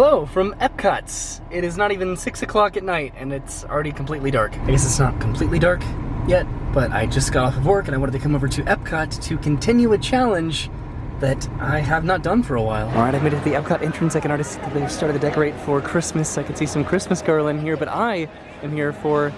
Hello from Epcot. It is not even 6 o'clock at night and it's already completely dark. I guess it's not completely dark yet, but I just got off of work and I wanted to come over to Epcot to continue a challenge that I have not done for a while. All right, I've made it to the Epcot entrance. I can already see they've started to decorate for Christmas. I can see some Christmas garland here, but I am here for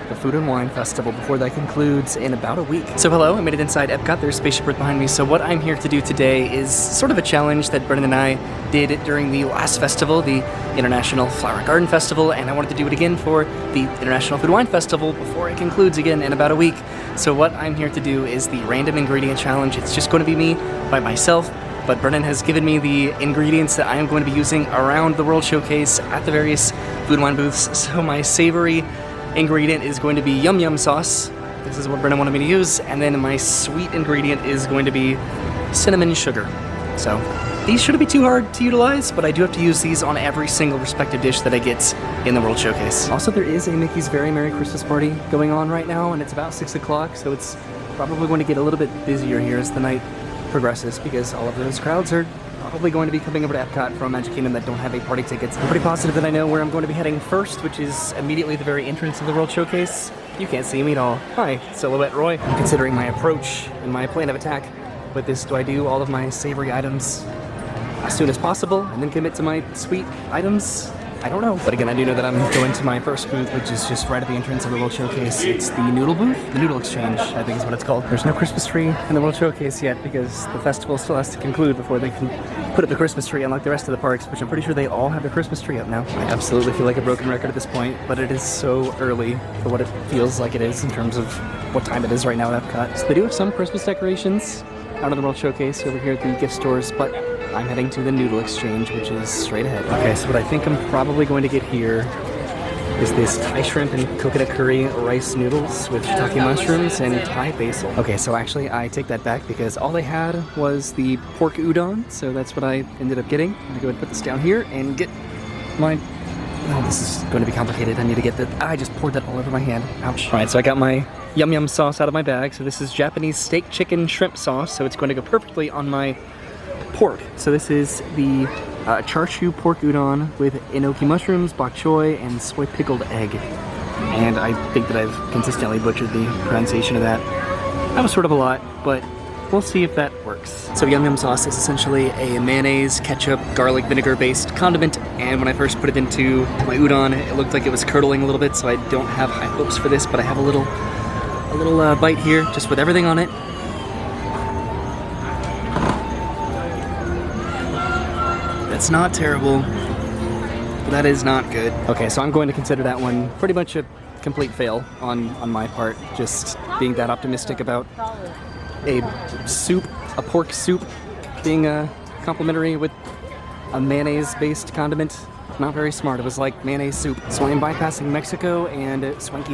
the Food and Wine Festival before that concludes in about a week. So hello, I made it inside Epcot. There's Spaceship Earth behind me. So what I'm here to do today is sort of a challenge that Brennan and I did during the last festival, the International Flower and Garden Festival, and I wanted to do it again for the International Food and Wine Festival before it concludes again in about a week. So what I'm here to do is the random ingredient challenge. It's just going to be me by myself, but Brennan has given me the ingredients that I am going to be using around the World Showcase at the various food and wine booths. So my savory ingredient is going to be yum yum sauce. This is what Brennan wanted me to use. And then my sweet ingredient is going to be cinnamon sugar. So these shouldn't be too hard to utilize, but I do have to use these on every single respective dish that I get in the World Showcase. Also, there is a Mickey's Very Merry Christmas Party going on right now, and it's about 6 o'clock, so it's probably going to get a little bit busier here as the night progresses, because all of those crowds are probably going to be coming over to Epcot from Magic Kingdom that don't have a party tickets. I'm pretty positive that I know where I'm going to be heading first, which is immediately the very entrance of the World Showcase. You can't see me at all. Hi, Silhouette Roy. I'm considering my approach and my plan of attack with this. Do I do all of my savory items as soon as possible and then commit to my sweet items? I don't know. But again, I do know that I'm going to my first booth, which is just right at the entrance of the World Showcase. It's the Noodle booth, the Noodle Exchange, I think is what it's called. There's no Christmas tree in the World Showcase yet because the festival still has to conclude before they can put up the Christmas tree, unlike the rest of the parks, which I'm pretty sure they all have their Christmas tree up now. I absolutely feel like a broken record at this point, but it is so early for what it feels like it is in terms of what time it is right now at Epcot. So they do have some Christmas decorations out of the World Showcase over here at the gift stores, but I'm heading to the Noodle Exchange, which is straight ahead. Okay, so what I think I'm probably going to get here is this Thai shrimp and coconut curry rice noodles with shiitake mushrooms and Thai basil. Okay, so actually I take that back because all they had was the pork udon, so that's what I ended up getting. I'm gonna go ahead and put this down here and get my... Oh, this is going to be complicated. I need to get the... I just poured that all over my hand. Ouch. All right, so I got my yum yum sauce out of my bag. So this is Japanese steak chicken shrimp sauce, so it's going to go perfectly on my pork. So this is the char siu pork udon with enoki mushrooms, bok choy, and soy pickled egg. And I think that I've consistently butchered the pronunciation of that. That was sort of a lot, but we'll see if that works. So yum yum sauce is essentially a mayonnaise, ketchup, garlic vinegar based condiment, and when I first put it into my udon, it looked like it was curdling a little bit, so I don't have high hopes for this, but I have a little bite here, just with everything on it. It's not terrible, but that is not good. Okay, so I'm going to consider that one pretty much a complete fail on my part, just being that optimistic about a soup, a pork soup, being complimentary with a mayonnaise-based condiment. Not very smart. It was like mayonnaise soup. So I'm bypassing Mexico and spanky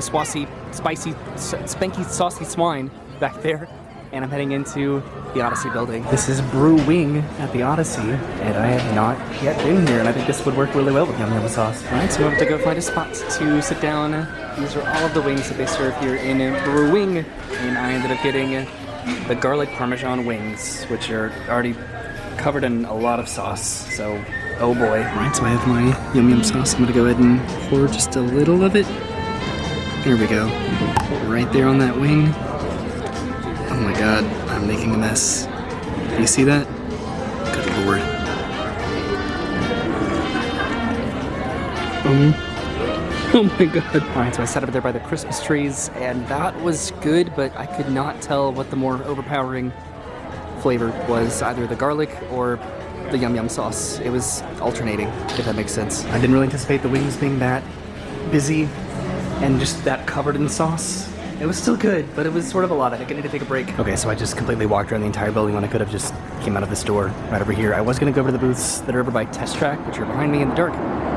saucy swine back there, and I'm heading into the Odyssey building. This is Brew Wing at the Odyssey, and I have not yet been here, and I think this would work really well with yum yum sauce. All right, so I'm going to go find a spot to sit down. These are all of the wings that they serve here in Brew Wing, and I ended up getting the garlic parmesan wings, which are already covered in a lot of sauce, so oh boy. All right, so I have my yum yum sauce. I'm going to go ahead and pour just a little of it. Here we go. Right there on that wing. Oh my god, I'm making a mess. Do you see that? Good lord. Oh my god. Alright, so I sat over there by the Christmas trees, and that was good, but I could not tell what the more overpowering flavor was, either the garlic or the yum yum sauce. It was alternating, if that makes sense. I didn't really anticipate the wings being that busy and just that covered in sauce. It was still good, but it was sort of a lot. I think I need to take a break. Okay, so I just completely walked around the entire building when I could have just came out of this door right over here. I was gonna go over to the booths that are over by Test Track, which are behind me in the dark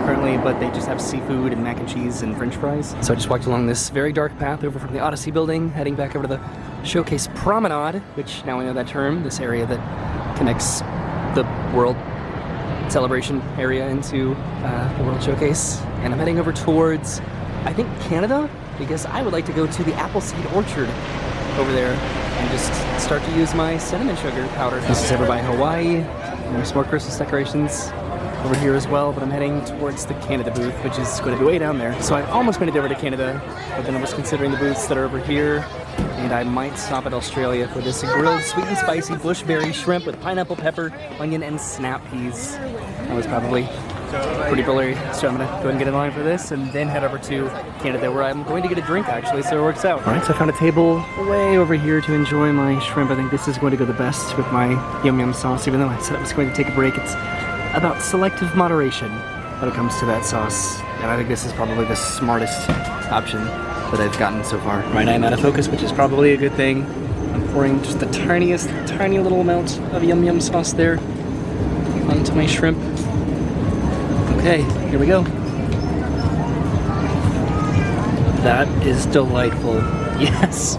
currently, but they just have seafood and mac and cheese and french fries. So I just walked along this very dark path over from the Odyssey building, heading back over to the Showcase Promenade, which now I know that term, this area that connects the World Celebration area into the World Showcase. And I'm heading over towards, I think, Canada, because I would like to go to the Appleseed Orchard over there and just start to use my cinnamon sugar powder. This is over by Hawaii. There's more Christmas decorations over here as well, but I'm heading towards the Canada booth, which is going to be way down there. So I almost made it over to Canada, but then I was considering the booths that are over here, and I might stop at Australia for this grilled sweet and spicy bushberry shrimp with pineapple, pepper, onion, and snap peas. That was probably pretty blurry, so I'm gonna go ahead and get in line for this and then head over to Canada where I'm going to get a drink actually, so it works out. All right, so I found a table way over here to enjoy my shrimp. I think this is going to go the best with my yum yum sauce, even though I said I was going to take a break. It's about selective moderation when it comes to that sauce, and I think this is probably the smartest option that I've gotten so far. Right, I'm out of focus, which is probably a good thing. I'm pouring just the tiny little amount of yum yum sauce there onto my shrimp. Okay, here we go. That is delightful. Yes.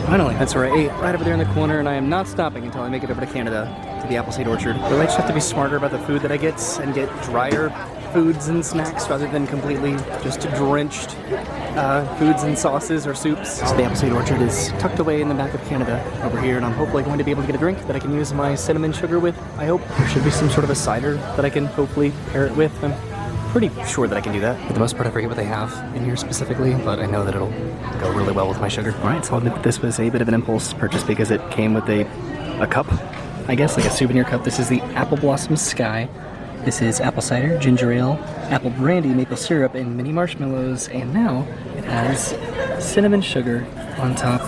Finally, that's where I ate, right over there in the corner, and I am not stopping until I make it over to Canada, to the Appleseed Orchard. But I just have to be smarter about the food that I get and get drier foods and snacks rather than completely just drenched foods and sauces or soups. So the Appleseed Orchard is tucked away in the back of Canada over here, and I'm hopefully going to be able to get a drink that I can use my cinnamon sugar with, I hope. There should be some sort of a cider that I can hopefully pair it with. I'm pretty sure that I can do that. For the most part, I forget what they have in here specifically, but I know that it'll go really well with my sugar. All right, so I'll admit that this was a bit of an impulse purchase because it came with a cup, I guess, like a souvenir cup. This is the Apple Blossom Sky. This is apple cider, ginger ale, apple brandy, maple syrup, and mini marshmallows, and now it has cinnamon sugar on top.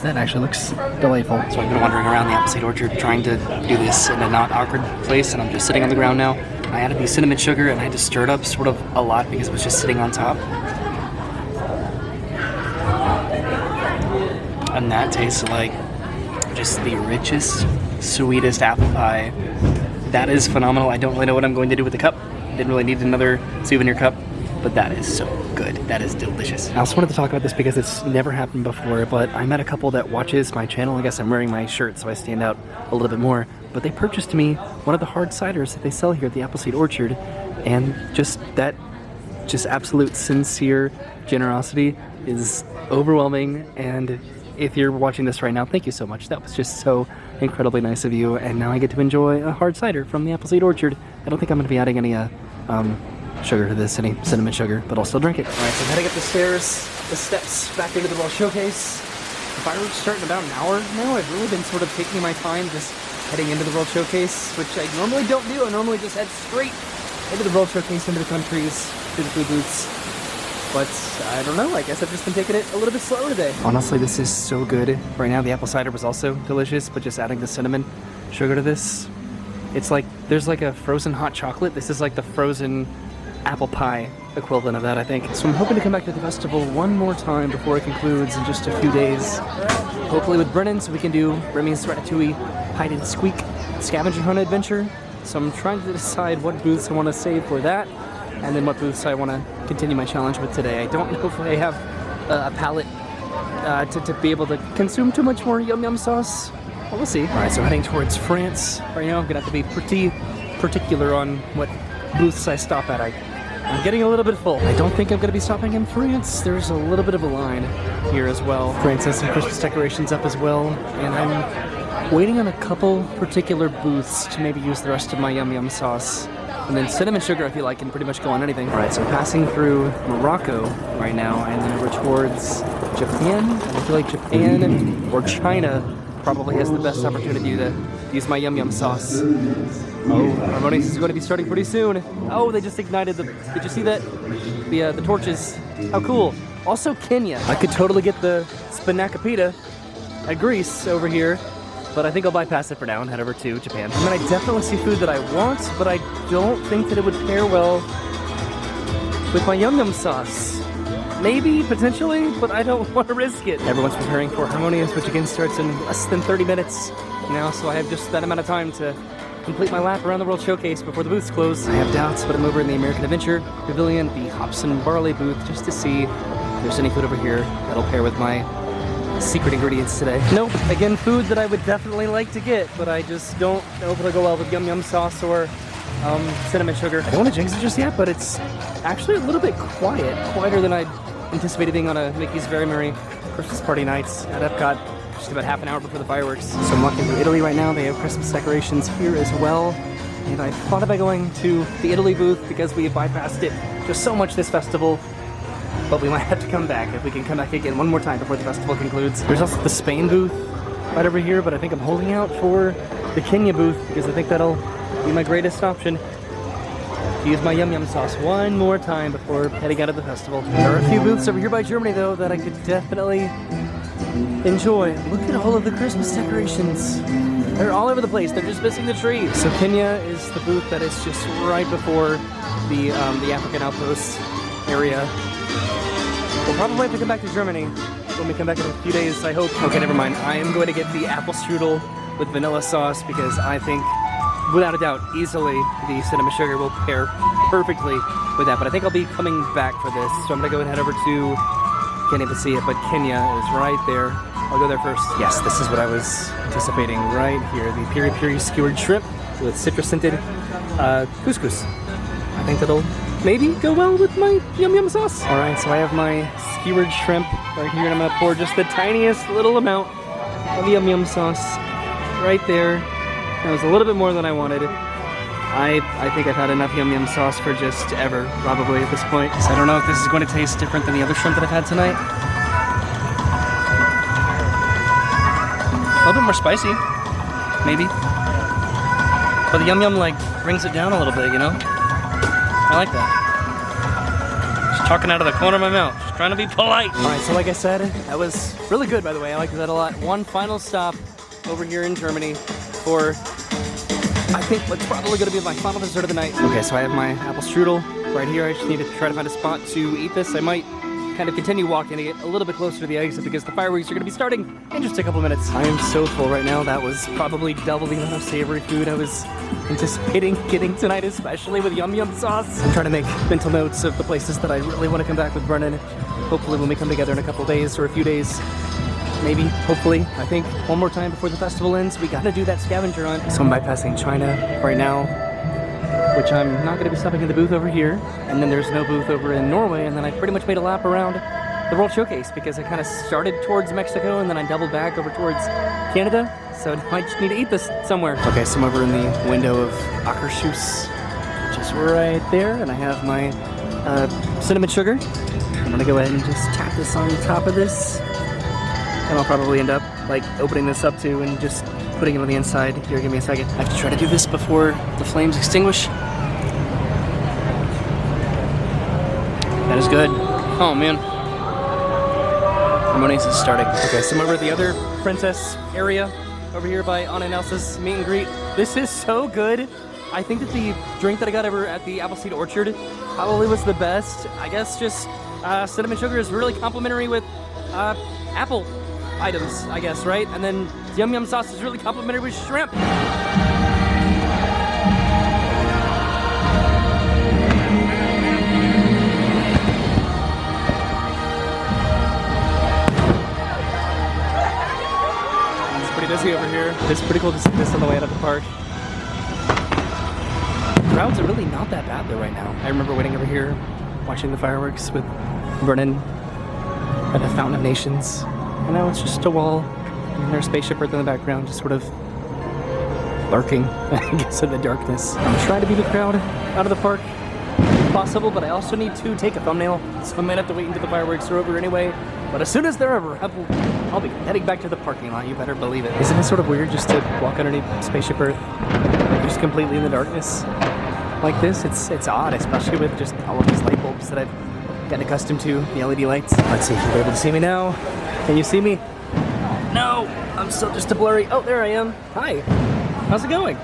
That actually looks delightful. So I've been wandering around the Appleseed Orchard trying to do this in a not awkward place, and I'm just sitting on the ground now. I added the cinnamon sugar and I had to stir it up sort of a lot because it was just sitting on top. And that tastes like just the richest, sweetest apple pie. That is phenomenal. I don't really know what I'm going to do with the cup. Didn't really need another souvenir cup, but that is so good. That is delicious. I also wanted to talk about this because it's never happened before, but I met a couple that watches my channel. I guess I'm wearing my shirt so I stand out a little bit more, but they purchased me one of the hard ciders that they sell here at the Appleseed Orchard, and just absolute sincere generosity is overwhelming. And if you're watching this right now, thank you so much. That was just so incredibly nice of you, and now I get to enjoy a hard cider from the Appleseed Orchard. I don't think I'm going to be adding any sugar to this, any cinnamon sugar, but I'll still drink it. All right, so I'm heading up the steps back into the World Showcase. The fireworks start in about an hour now. I've really been sort of taking my time just heading into the World Showcase, which I normally don't do. I normally just head straight into the World Showcase, into the countries, to the food booths. But I don't know, I guess I've just been taking it a little bit slower today. Honestly, this is so good. Right now, the apple cider was also delicious, but just adding the cinnamon sugar to this, it's like, there's like a frozen hot chocolate. This is like the frozen apple pie equivalent of that, I think. So I'm hoping to come back to the festival one more time before it concludes in just a few days. Hopefully with Brennan, so we can do Remy's Ratatouille Hide and Squeak scavenger hunt adventure. So I'm trying to decide what booths I want to save for that, and then what booths I want to continue my challenge with today. I don't know if I have a palate to be able to consume too much more yum yum sauce. Well, we'll see. All right, so heading towards France. Right now I'm gonna have to be pretty particular on what booths I stop at. I'm getting a little bit full. I don't think I'm gonna be stopping in France. There's a little bit of a line here as well. France has some Christmas decorations up as well, and I'm waiting on a couple particular booths to maybe use the rest of my yum yum sauce. And then cinnamon sugar, I feel like, can pretty much go on anything. All right, so passing through Morocco right now, and then over towards Japan. And I feel like Japan or China probably has the best opportunity to use my yum yum sauce. Oh, Harmonious is going to be starting pretty soon. Oh, they just ignited the, did you see that? The torches. How cool. Also Kenya. I could totally get the spanakopita at Greece over here, but I think I'll bypass it for now and head over to Japan. I mean, I definitely see food that I want, but I don't think that it would pair well with my yum yum sauce. Maybe, potentially, but I don't want to risk it. Everyone's preparing for Harmonious, which again starts in less than 30 minutes now, so I have just that amount of time to complete my lap around the World Showcase before the booths close. I have doubts, but I'm over in the American Adventure Pavilion, the hops and barley booth, just to see if there's any food over here that'll pair with my secret ingredients today. Nope, again, food that I would definitely like to get, but I just don't know if it'll go well with yum yum sauce or cinnamon sugar. I don't want to jinx it just yet, but it's actually a little bit quiet, quieter than I'd anticipated being on a Mickey's Very Merry Christmas Party nights at Epcot, just about half an hour before the fireworks. So I'm walking through Italy right now. They have Christmas decorations here as well. and I thought about going to the Italy booth because we bypassed it just so much this festival, but we might have to come back if we can come back again one more time before the festival concludes. There's also the Spain booth right over here, but I think I'm holding out for the Kenya booth because I think that'll be my greatest option to use my yum yum sauce one more time before heading out of the festival. There are a few booths over here by Germany though that I could definitely enjoy. Look at all of the Christmas decorations. They're all over the place. They're just missing the tree. So Kenya is the booth that is just right before the African outpost area. We'll probably have to come back to Germany when we come back in a few days, I hope. Okay, never mind. I am going to get the apple strudel with vanilla sauce because I think, without a doubt, easily the cinnamon sugar will pair perfectly with that. But I think I'll be coming back for this. So I'm going to go and head over to, can't even see it, but Kenya is right there. I'll go there first. Yes, this is what I was anticipating right here. The piri piri skewered shrimp with citrus-scented couscous. I think that'll maybe go well with my yum yum sauce. All right, so I have my skewered shrimp right here, and I'm gonna pour just the tiniest little amount of yum yum sauce right there. That was a little bit more than I wanted. I think I've had enough yum yum sauce for just ever, probably at this point. So I don't know if this is going to taste different than the other shrimp that I've had tonight. A little bit more spicy, maybe. But the yum yum like brings it down a little bit, you know? I like that. Just talking out of the corner of my mouth, just trying to be polite. All right, so like I said, that was really good, by the way. I liked that a lot. One final stop over here in Germany for, I think, what's probably going to be my final dessert of the night. Okay, so I have my apple strudel right here. I just need to try to find a spot to eat this. I might kind of continue walking to get a little bit closer to the exit because the fireworks are going to be starting in just a couple minutes. I am so full right now. That was probably double the amount of savory food I was anticipating getting tonight, especially with yum yum sauce. I'm trying to make mental notes of the places that I really want to come back with Brennan. Hopefully when we come together in a couple days or a few days, maybe, hopefully, I think one more time before the festival ends, we gotta do that scavenger hunt. So I'm bypassing China right now, which I'm not gonna be stopping in the booth over here. And then there's no booth over in Norway, and then I pretty much made a lap around the World Showcase because I kind of started towards Mexico and then I doubled back over towards Canada. So I just need to eat this somewhere. Okay, so I'm over in the window of Akershus, which is right there, and I have my cinnamon sugar. I'm gonna go ahead and just tap this on top of this. And I'll probably end up like opening this up too and just putting it on the inside. Here, give me a second. I have to try to do this before the flames extinguish. That is good. Oh man. Harmonious is starting. Okay, so I'm over at the other princess area over here by Anna and Elsa's meet and greet. This is so good. I think that the drink that I got over at the Appleseed Orchard probably was the best. I guess just cinnamon sugar is really complimentary with apple items, I guess, right? And then yum yum sauce is really complimentary with shrimp. It's pretty busy over here. It's pretty cool to see this on the way out of the park. The crowds are really not that bad though right now. I remember waiting over here, watching the fireworks with Vernon at the Fountain of Nations. And now it's just a wall, and there's Spaceship Earth in the background, just sort of lurking, I guess, in the darkness. I'm trying to beat the crowd out of the park if possible, but I also need to take a thumbnail, so I might have to wait until the fireworks are over anyway. But as soon as they're over, I'll be heading back to the parking lot, you better believe it. Isn't it sort of weird just to walk underneath Spaceship Earth, just completely in the darkness like this? It's odd, especially with just all of these light bulbs that I've gotten accustomed to, the LED lights. Let's see if you're able to see me now. Can you see me? No, I'm still just a blurry. Oh, there I am. Hi, how's it going?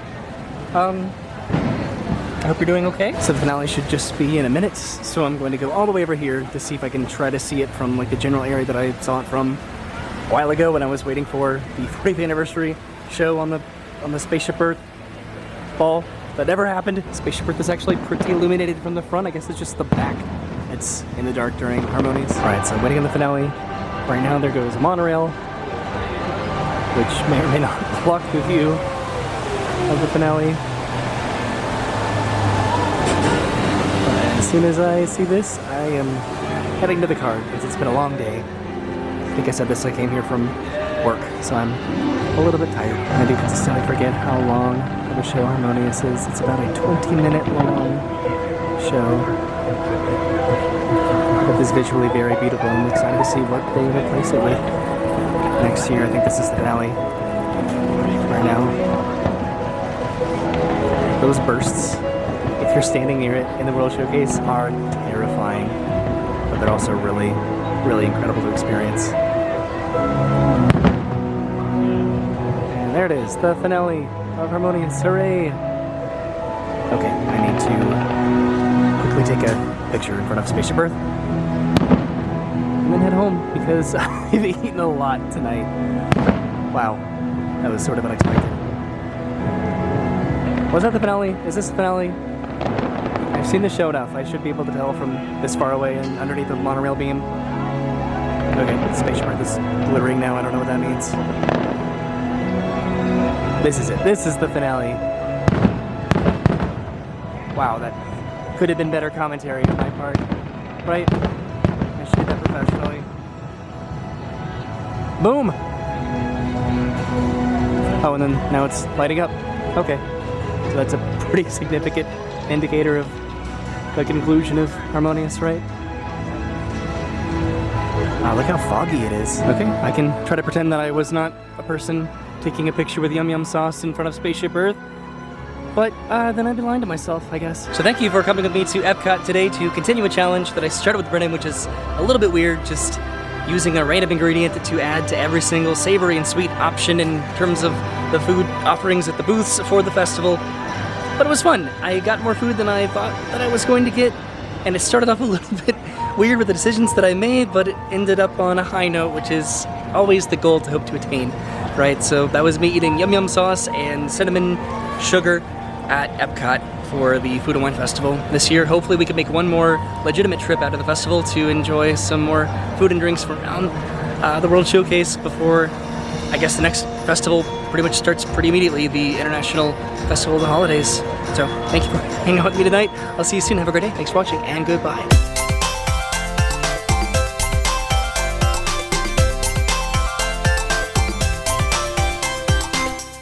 I hope you're doing okay. So the finale should just be in a minute. So I'm going to go all the way over here to see if I can try to see it from like the general area that I saw it from a while ago when I was waiting for the 40th anniversary show on the Spaceship Earth ball. That never happened. Spaceship Earth is actually pretty illuminated from the front. I guess it's just the back. It's in the dark during Harmonious. All right, so I'm waiting on the finale. Right now there goes a monorail, which may or may not block the view of the finale. But as soon as I see this, I am heading to the car because it's been a long day. I think I said this, I came here from work, so I'm a little bit tired. I do consistently forget how long of a show Harmonious is. It's about a 20-minute long show. But this is visually very beautiful. I'm excited to see what they replace it with next year. I think this is the finale right now. Those bursts, if you're standing near it in the World Showcase, are terrifying, but they're also really, really incredible to experience. And there it is, the finale of Harmonious. Hooray! Okay, I need to quickly take a picture in front of Spaceship Earth and then head home because I've eaten a lot tonight. Wow, that was sort of unexpected. Was that the finale? Is this the finale? I've seen the show enough. I should be able to tell from this far away and underneath the monorail beam. Okay, the Spaceship Earth is glittering now. I don't know what that means. This is it. This is the finale. Wow, that could have been better commentary on my part. Right? I should have done that professionally. Boom! Oh, and then now it's lighting up. Okay. So that's a pretty significant indicator of the conclusion of Harmonious, right? Wow, look how foggy it is. Okay, I can try to pretend that I was not a person taking a picture with Yum Yum sauce in front of Spaceship Earth. But then I'd be lying to myself, I guess. So thank you for coming with me to Epcot today to continue a challenge that I started with Brennan, which is a little bit weird, just using a random ingredient to add to every single savory and sweet option in terms of the food offerings at the booths for the festival. But it was fun. I got more food than I thought that I was going to get, and it started off a little bit weird with the decisions that I made, but it ended up on a high note, which is always the goal to hope to attain, right? So that was me eating Yum Yum sauce and cinnamon sugar at Epcot for the Food and Wine Festival this year. Hopefully we can make one more legitimate trip out of the festival to enjoy some more food and drinks from around the World Showcase before, I guess, the next festival pretty much starts pretty immediately, the International Festival of the Holidays. So thank you for hanging out with me tonight. I'll see you soon. Have a great day. Thanks for watching, and goodbye.